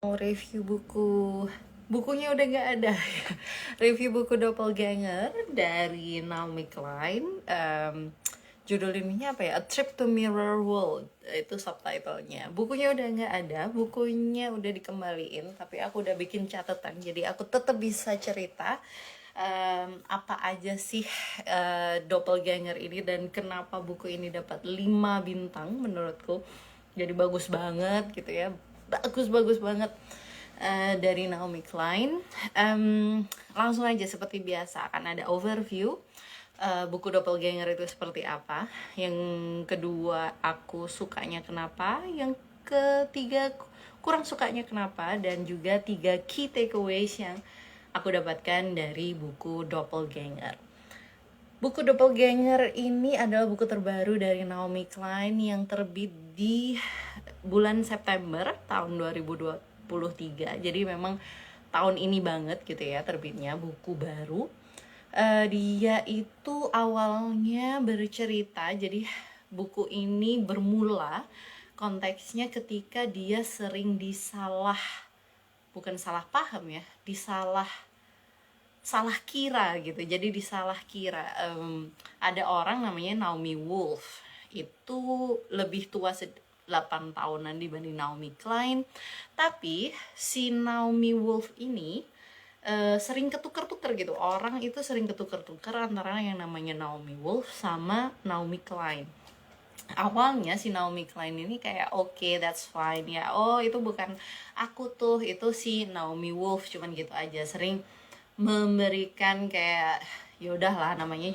Mau review bukunya udah nggak ada. Review buku Doppelganger dari Naomi Klein. Judul ininya apa ya, A Trip to Mirror World, itu subtitlenya. Bukunya udah nggak ada, bukunya udah dikembaliin, tapi aku udah bikin catatan jadi aku tetap bisa cerita apa aja sih Doppelganger ini dan kenapa buku ini dapat 5 bintang menurutku. Jadi bagus banget gitu ya, bagus banget. Dari Naomi Klein. Langsung aja seperti biasa akan ada overview buku Doppelganger itu seperti apa. Yang kedua aku sukanya kenapa, yang ketiga kurang sukanya kenapa, dan juga 3 key takeaways yang aku dapatkan dari buku Doppelganger. Buku Doppelganger ini adalah buku terbaru dari Naomi Klein yang terbit di bulan September tahun 2023. Jadi memang tahun ini banget gitu ya terbitnya buku baru. Dia itu awalnya bercerita, jadi buku ini bermula konteksnya ketika dia sering bukan salah paham ya, salah kira gitu. Jadi disalah kira. Ada orang namanya Naomi Wolf, itu lebih tua 8 tahunan dibanding Naomi Klein. Tapi si Naomi Wolf ini sering ketuker-tuker gitu. Orang itu sering ketuker-tuker antara yang namanya Naomi Wolf sama Naomi Klein. Awalnya si Naomi Klein ini kayak oke, that's fine ya, oh itu bukan aku tuh, itu si Naomi Wolf, cuman gitu aja. Sering memberikan kayak ya udahlah, namanya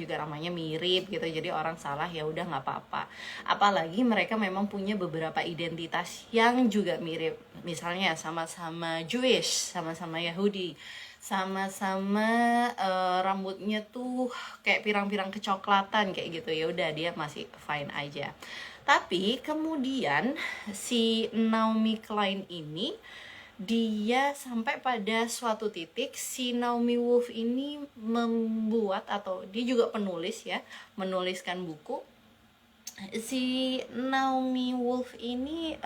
mirip gitu, jadi orang salah ya udah nggak apa-apa. Apalagi mereka memang punya beberapa identitas yang juga mirip, misalnya sama-sama Jewish, sama-sama Yahudi, sama-sama rambutnya tuh kayak pirang-pirang kecoklatan kayak gitu, ya udah dia masih fine aja. Tapi kemudian si Naomi Klein ini, dia sampai pada suatu titik si Naomi Wolf ini membuat, atau dia juga penulis ya, menuliskan buku. Si Naomi Wolf ini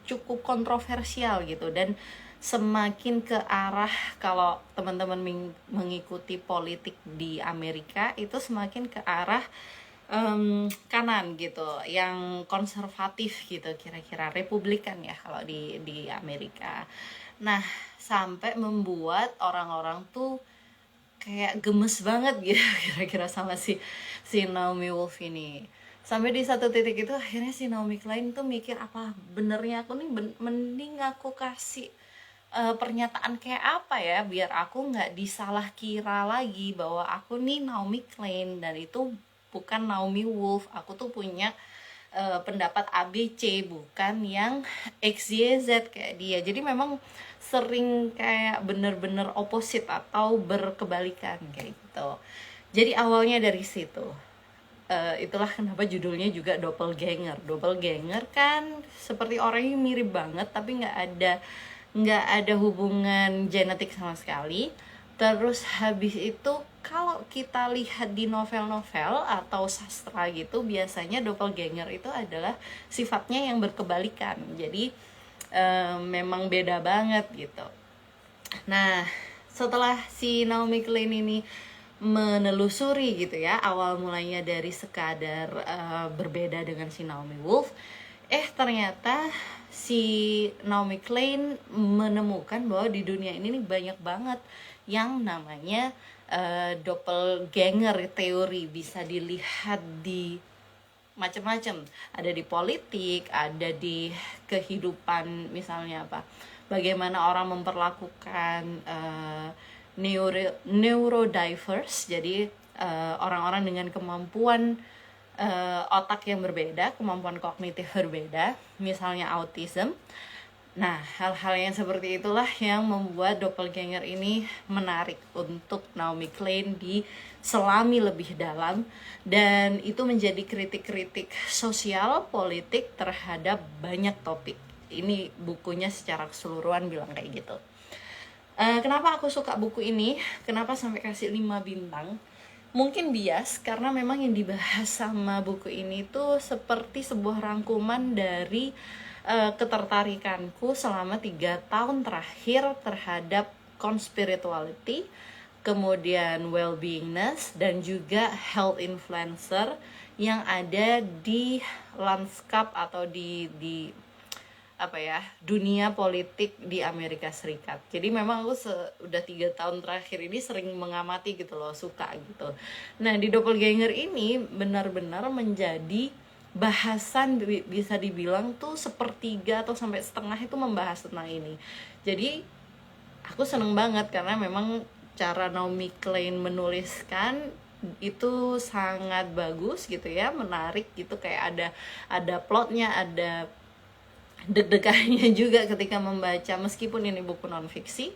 cukup kontroversial gitu, dan semakin ke arah, kalau teman-teman mengikuti politik di Amerika itu semakin ke arah kanan gitu, yang konservatif gitu, kira-kira Republikan ya kalau di Amerika. Nah, sampai membuat orang-orang tuh kayak gemes banget gitu kira-kira sama si Naomi Wolf ini. Sampai di satu titik itu akhirnya si Naomi Klein tuh mikir, apa benernya aku nih mending aku kasih pernyataan kayak apa ya biar aku nggak disalah kira lagi bahwa aku nih Naomi Klein dan itu bukan Naomi Wolf. Aku tuh punya pendapat ABC, bukan yang XYZ kayak dia. Jadi memang sering kayak bener-bener opposite atau berkebalikan kayak gitu. Jadi awalnya dari situ. Itulah kenapa judulnya juga Doppelganger. Doppelganger kan seperti orang yang mirip banget tapi nggak ada hubungan genetik sama sekali. Terus habis itu kalau kita lihat di novel-novel atau sastra gitu, biasanya doppelganger itu adalah sifatnya yang berkebalikan. Jadi memang beda banget gitu. Nah, setelah si Naomi Klein ini menelusuri gitu ya, awal mulanya dari sekadar berbeda dengan si Naomi Wolf, ternyata si Naomi Klein menemukan bahwa di dunia ini nih banyak banget yang namanya doppelganger teori. Bisa dilihat di macam-macam, ada di politik, ada di kehidupan, misalnya apa, bagaimana orang memperlakukan neurodiverse, jadi orang-orang dengan kemampuan otak yang berbeda, kemampuan kognitif berbeda, misalnya autism. Nah, hal-hal yang seperti itulah yang membuat doppelganger ini menarik untuk Naomi Klein diselami lebih dalam, dan itu menjadi kritik-kritik sosial politik terhadap banyak topik. Ini bukunya secara keseluruhan bilang kayak gitu. Kenapa aku suka buku ini? Kenapa sampai kasih 5 bintang? Mungkin bias, karena memang yang dibahas sama buku ini tuh seperti sebuah rangkuman dari ketertarikanku selama 3 tahun terakhir terhadap conspirituality, kemudian well-beingness, dan juga health influencer yang ada di lanskap atau di apa ya, dunia politik di Amerika Serikat. Jadi memang aku udah 3 tahun terakhir ini sering mengamati gitu loh, suka gitu. Nah, di Doppelganger ini benar-benar menjadi bahasan, bisa dibilang tuh sepertiga atau sampai setengah itu membahas tentang ini. Jadi aku seneng banget karena memang cara Naomi Klein menuliskan itu sangat bagus gitu ya, menarik gitu, kayak ada plotnya, ada deg-degannya juga ketika membaca meskipun ini buku non-fiksi.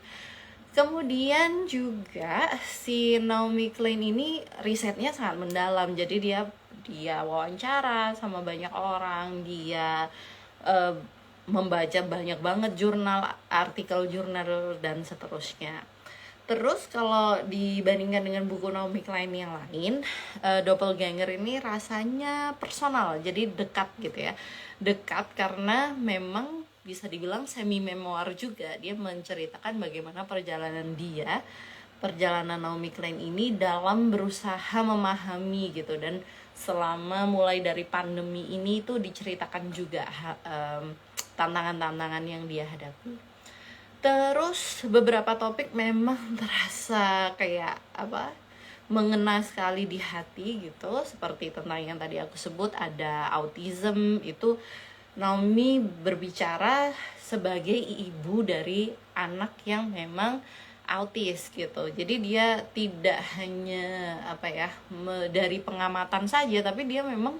Kemudian juga si Naomi Klein ini risetnya sangat mendalam, jadi dia wawancara sama banyak orang, dia membaca banyak banget jurnal, artikel jurnal, dan seterusnya. Terus kalau dibandingkan dengan buku Naomi Klein yang lain, Doppelganger ini rasanya personal, jadi dekat gitu ya. Dekat karena memang bisa dibilang semi memoir juga. Dia menceritakan bagaimana perjalanan Naomi Klein ini dalam berusaha memahami gitu, dan selama mulai dari pandemi ini tuh diceritakan juga tantangan-tantangan yang dia hadapi. Terus beberapa topik memang terasa kayak apa, mengena sekali di hati gitu, seperti tentang yang tadi aku sebut, ada autism. Itu Naomi berbicara sebagai ibu dari anak yang memang autis gitu. Jadi dia tidak hanya apa ya, dari pengamatan saja, tapi dia memang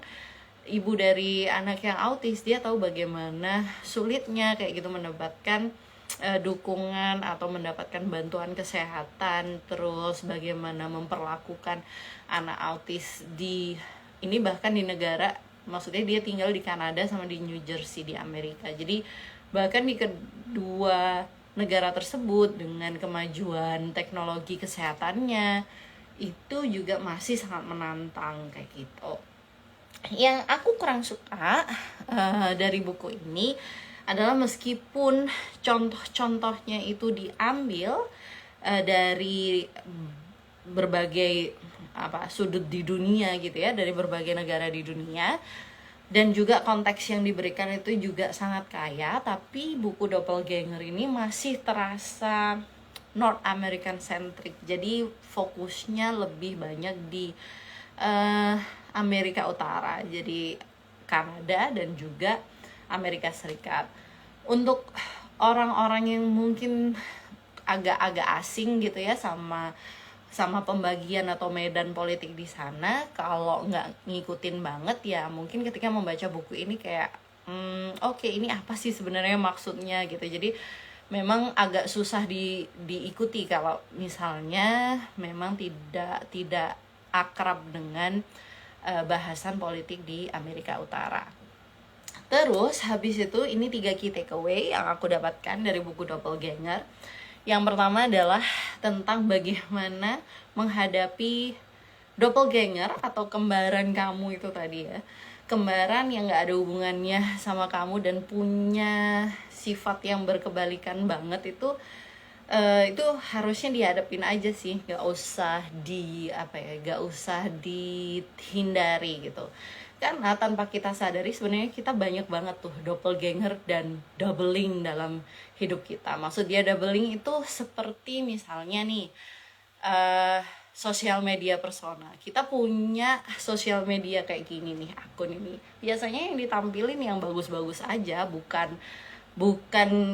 ibu dari anak yang autis. Dia tahu bagaimana sulitnya kayak gitu mendapatkan dukungan atau mendapatkan bantuan kesehatan, terus bagaimana memperlakukan anak autis di ini, bahkan di negara, maksudnya dia tinggal di Kanada sama di New Jersey di Amerika. Jadi bahkan di kedua negara tersebut dengan kemajuan teknologi kesehatannya itu juga masih sangat menantang kayak gitu. Yang aku kurang suka dari buku ini adalah meskipun contoh-contohnya itu diambil dari berbagai sudut di dunia gitu ya, dari berbagai negara di dunia, dan juga konteks yang diberikan itu juga sangat kaya, tapi buku Doppelganger ini masih terasa North American centric. Jadi fokusnya lebih banyak di Amerika Utara, jadi Kanada dan juga Amerika Serikat. Untuk orang-orang yang mungkin agak-agak asing gitu ya sama pembagian atau medan politik di sana, kalau nggak ngikutin banget ya mungkin ketika membaca buku ini kayak oke, ini apa sih sebenarnya maksudnya gitu. Jadi memang agak susah diikuti kalau misalnya memang tidak akrab dengan bahasan politik di Amerika Utara. Terus habis itu ini 3 key takeaway yang aku dapatkan dari buku Doppelganger. Yang pertama adalah tentang bagaimana menghadapi doppelganger atau kembaran kamu itu tadi ya. Kembaran yang gak ada hubungannya sama kamu dan punya sifat yang berkebalikan banget, itu harusnya dihadapin aja sih, gak usah dihindari gitu. Karena tanpa kita sadari sebenarnya kita banyak banget tuh doppelganger dan doubling dalam hidup kita. Maksud dia doubling itu seperti misalnya nih sosial media persona. Kita punya sosial media kayak gini nih, akun ini. Biasanya yang ditampilin yang bagus-bagus aja, bukan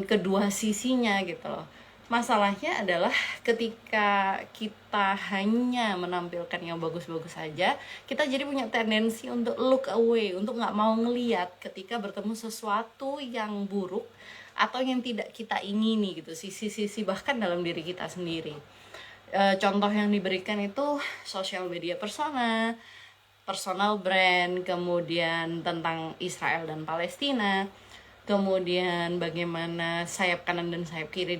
kedua sisinya gitu loh. Masalahnya adalah ketika kita hanya menampilkan yang bagus-bagus saja, kita jadi punya tendensi untuk look away, untuk nggak mau ngeliat ketika bertemu sesuatu yang buruk atau yang tidak kita ingini gitu, sisi-sisi bahkan dalam diri kita sendiri. Contoh yang diberikan itu sosial media persona, personal brand, kemudian tentang Israel dan Palestina, kemudian bagaimana sayap kanan dan sayap kiri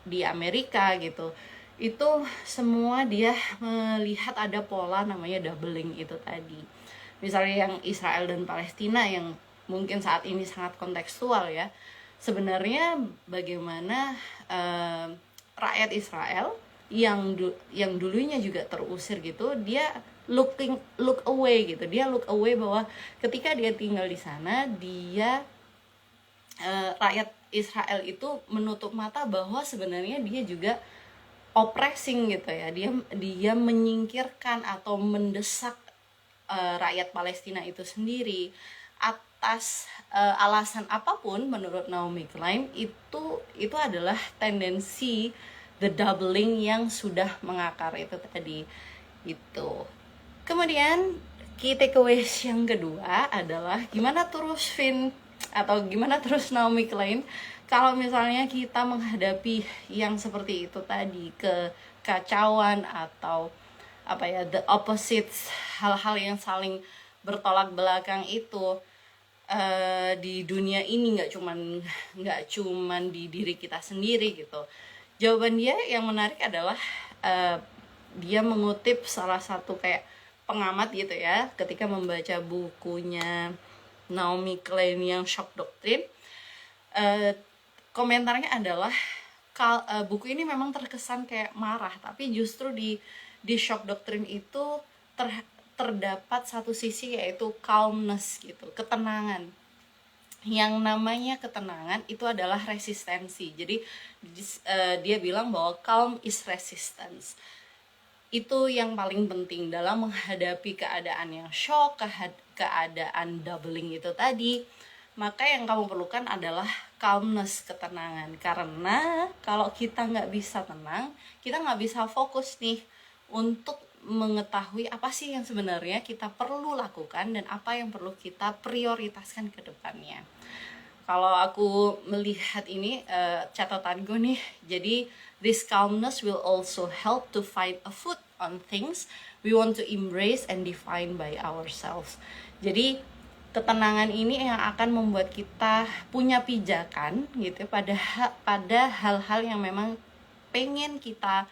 di Amerika gitu. Itu semua dia melihat ada pola namanya doubling itu tadi. Misalnya yang Israel dan Palestina, yang mungkin saat ini sangat kontekstual ya. Sebenarnya bagaimana rakyat Israel yang dulunya juga terusir gitu, dia look away gitu. Dia look away bahwa ketika dia tinggal di sana, dia rakyat Israel itu menutup mata bahwa sebenarnya dia juga oppressing gitu ya. Dia menyingkirkan atau mendesak rakyat Palestina itu sendiri atas alasan apapun. Menurut Naomi Klein itu adalah tendensi the doubling yang sudah mengakar itu tadi itu. Kemudian key takeaways yang kedua adalah gimana terus Naomi Klein kalau misalnya kita menghadapi yang seperti itu tadi, kekacauan atau apa ya, the opposites, hal-hal yang saling bertolak belakang itu di dunia ini, nggak cuman di diri kita sendiri gitu. Jawaban dia yang menarik adalah dia mengutip salah satu kayak pengamat gitu ya, ketika membaca bukunya Naomi Klein yang Shock Doctrine. Komentarnya adalah buku ini memang terkesan kayak marah, tapi justru di Shock Doctrine itu terdapat satu sisi, yaitu calmness gitu, ketenangan. Yang namanya ketenangan itu adalah resistensi. Jadi dia bilang bahwa calm is resistance. Itu yang paling penting dalam menghadapi keadaan yang shock, keadaan doubling itu tadi. Maka yang kamu perlukan adalah calmness, ketenangan. Karena kalau kita nggak bisa tenang, kita nggak bisa fokus nih untuk mengetahui apa sih yang sebenarnya kita perlu lakukan dan apa yang perlu kita prioritaskan ke depannya. Kalau aku melihat ini catatan gue nih, jadi this calmness will also help to find a foot on things we want to embrace and define by ourselves. Jadi ketenangan ini yang akan membuat kita punya pijakan gitu pada hal-hal yang memang pengen kita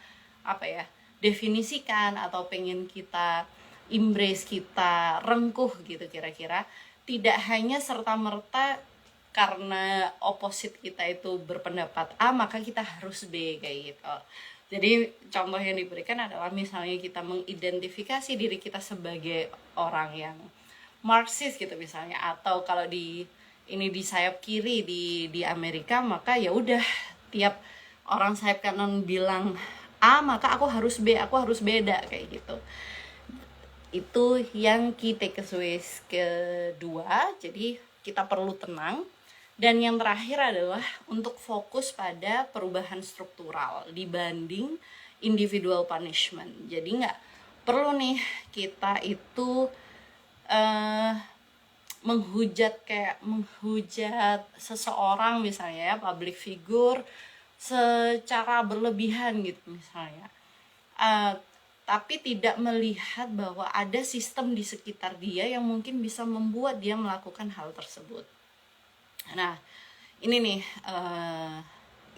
definisikan atau pengen kita embrace, kita rengkuh gitu kira-kira. Tidak hanya serta-merta karena opposite kita itu berpendapat A maka kita harus B kayak gitu. Jadi contoh yang diberikan adalah misalnya kita mengidentifikasi diri kita sebagai orang yang Marxis gitu misalnya, atau kalau di sayap kiri di Amerika, maka ya udah tiap orang sayap kanan bilang A maka aku harus B, aku harus beda kayak gitu. Itu yang key takeaways kedua. Jadi kita perlu tenang. Dan yang terakhir adalah untuk fokus pada perubahan struktural dibanding individual punishment. Jadi nggak perlu nih kita itu menghujat seseorang misalnya ya, public figure secara berlebihan gitu misalnya, tapi tidak melihat bahwa ada sistem di sekitar dia yang mungkin bisa membuat dia melakukan hal tersebut. Nah ini nih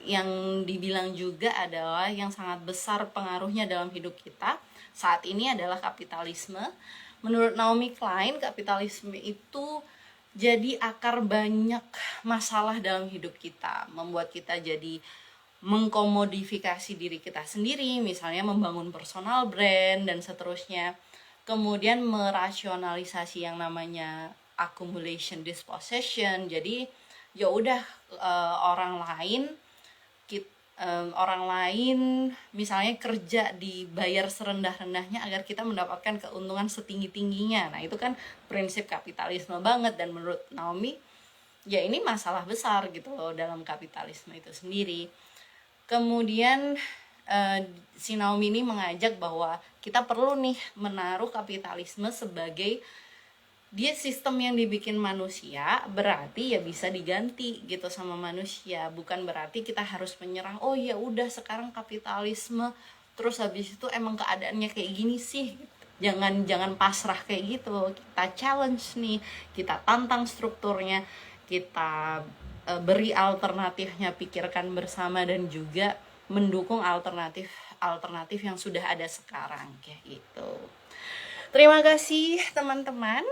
yang dibilang juga adalah yang sangat besar pengaruhnya dalam hidup kita saat ini adalah kapitalisme. Menurut Naomi Klein, kapitalisme itu jadi akar banyak masalah dalam hidup kita, membuat kita jadi mengkomodifikasi diri kita sendiri, misalnya membangun personal brand dan seterusnya. Kemudian merasionalisasi yang namanya accumulation dispossession. Jadi ya udah orang lain misalnya kerja dibayar serendah-rendahnya agar kita mendapatkan keuntungan setinggi-tingginya. Nah itu kan prinsip kapitalisme banget, dan menurut Naomi ya ini masalah besar gitu loh dalam kapitalisme itu sendiri. Kemudian si Naomi ini mengajak bahwa kita perlu nih menaruh kapitalisme sebagai dia sistem yang dibikin manusia, berarti ya bisa diganti gitu sama manusia. Bukan berarti kita harus menyerah, oh ya udah sekarang kapitalisme terus habis itu emang keadaannya kayak gini sih. Jangan pasrah kayak gitu. Kita challenge nih, kita tantang strukturnya, kita beri alternatifnya, pikirkan bersama, dan juga mendukung alternatif yang sudah ada sekarang kayak gitu. Terima kasih teman-teman.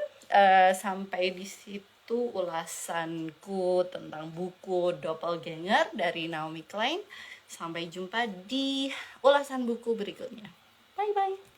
Sampai di situ itu ulasanku tentang buku Doppelganger dari Naomi Klein. Sampai jumpa di ulasan buku berikutnya. Bye bye.